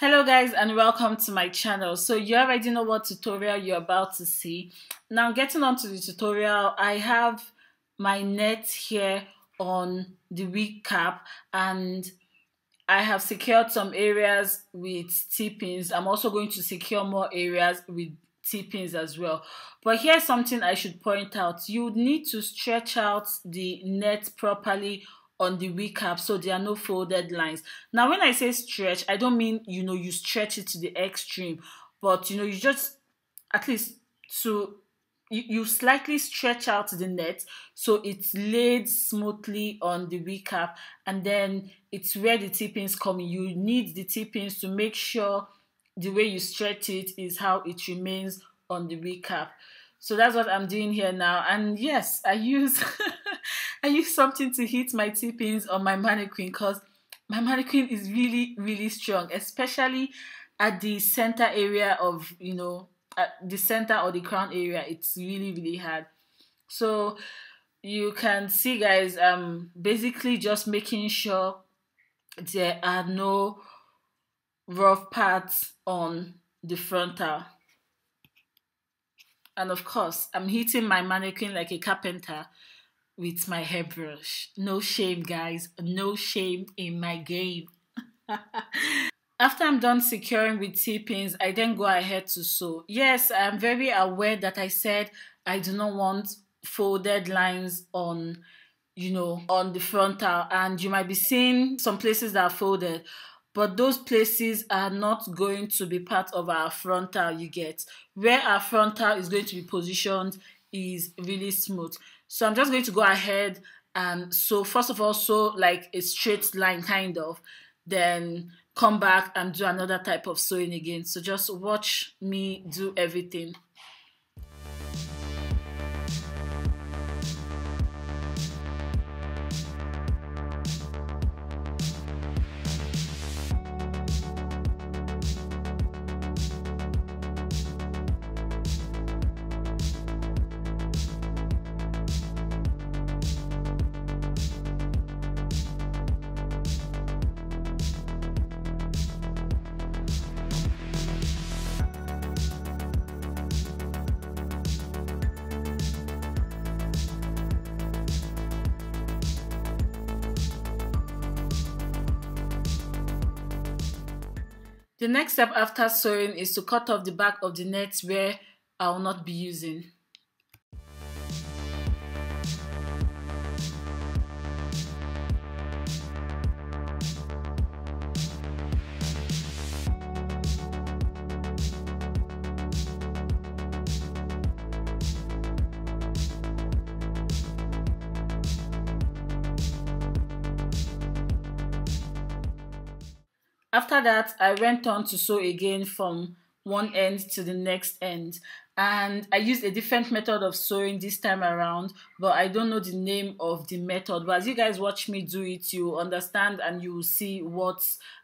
Hello guys and welcome to my channel. So you already know what tutorial you're about to see. Now getting on to the tutorial, I have my net here on the wig cap and I have secured some areas with T-pins. I'm also going to secure more areas with T-pins as well. But here's something I should point out. You need to stretch out the net properly on the wig cap so there are no folded lines. Now when I say stretch, I don't mean you stretch it to the extreme, but you just at least to you slightly stretch out the net so it's laid smoothly on the wig cap, and then it's where the T-pins come in. You need the T-pins to make sure the way you stretch it is how it remains on the wig cap. So that's what I'm doing here now. And yes, I use I use something to hit my T-pins on my mannequin because my mannequin is really strong, especially at the center area of, at the center or the crown area. It's really hard. So you can see guys, basically just making sure there are no rough parts on the frontal. And of course, I'm hitting my mannequin like a carpenter with my hairbrush. No shame, guys. No shame in my game. After I'm done securing with T-pins, I then go ahead to sew. Yes, I'm very aware that I said I do not want folded lines on, on the frontal. And you might be seeing some places that are folded, but those places are not going to be part of our frontal, you get. Where our frontal is going to be positioned is really smooth. So I'm just going to go ahead and sew. First of all, sew like a straight line kind of, then come back and do another type of sewing again. So just watch me do everything. The next step after sewing is to cut off the back of the net where I will not be using. After that, I went on to sew again from one end to the next end, and I used a different method of sewing this time around, but I don't know the name of the method. But as you guys watch me do it, you understand and you will see what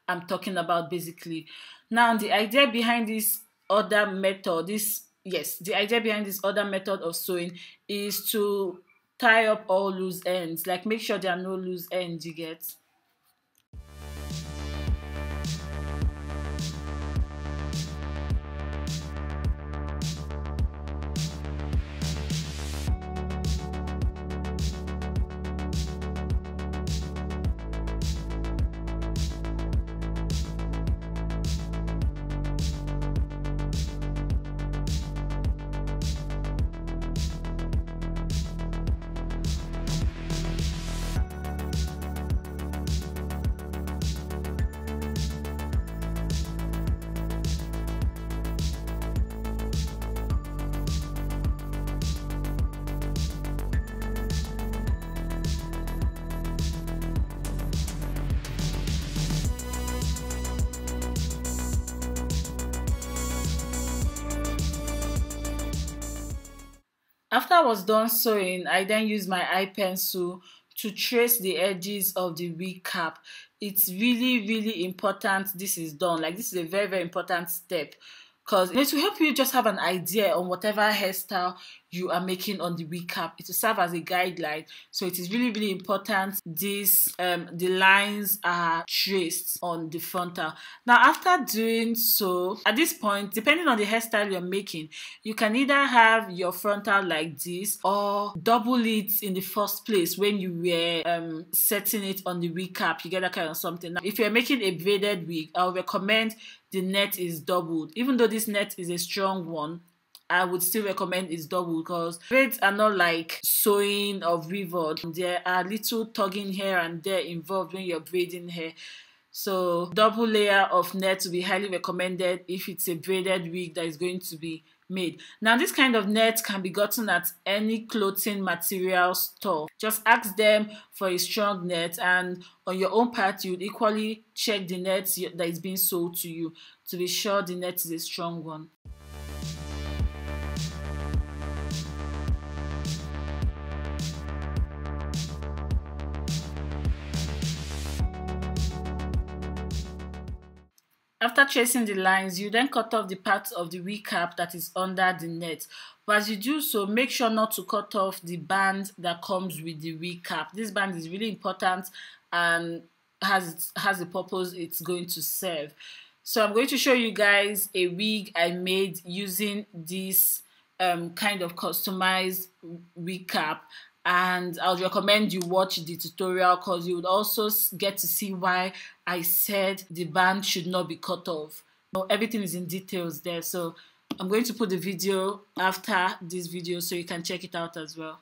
I'm talking about basically. Now, the idea behind this other method, the idea behind this other method of sewing is to tie up all loose ends, like make sure there are no loose ends, you get. After I was done sewing, I then used my eye pencil to trace the edges of the wig cap. It's really important this is done. Like, this is a very important step because it will help you just have an idea on whatever hairstyle you are making on the wig cap. It will serve as a guideline. So it is really, really important the lines are traced on the frontal. Now, after doing so, at this point, depending on the hairstyle you're making, you can either have your frontal like this or double it in the first place when you were setting it on the wig cap. You get that kind of something. Now, if you're making a braided wig, I would recommend the net is doubled. Even though this net is a strong one, I would still recommend it's double, because braids are not like sewing or rivet. There are little tugging here and there involved when you're braiding hair. So double layer of net will be highly recommended if it's a braided wig that is going to be made. Now, this kind of net can be gotten at any clothing material store. Just ask them for a strong net, and on your own part, you would equally check the net that is being sold to you to be sure the net is a strong one. After tracing the lines, you then cut off the part of the wig cap that is under the net. But as you do so, make sure not to cut off the band that comes with the wig cap. This band is really important and has the purpose it's going to serve. So I'm going to show you guys a wig I made using this kind of customized wig cap. And I would recommend you watch the tutorial, because you would also get to see why I said the band should not be cut off. Everything is in details there, so I'm going to put the video after this video so you can check it out as well.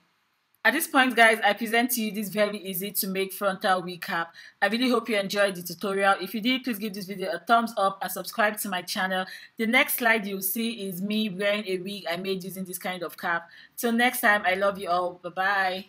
At this point, guys, I present to you this very easy to make frontal wig cap. I really hope you enjoyed the tutorial. If you did, please give this video a thumbs up and subscribe to my channel. The next slide you'll see is me wearing a wig I made using this kind of cap. Till next time, I love you all. Bye-bye.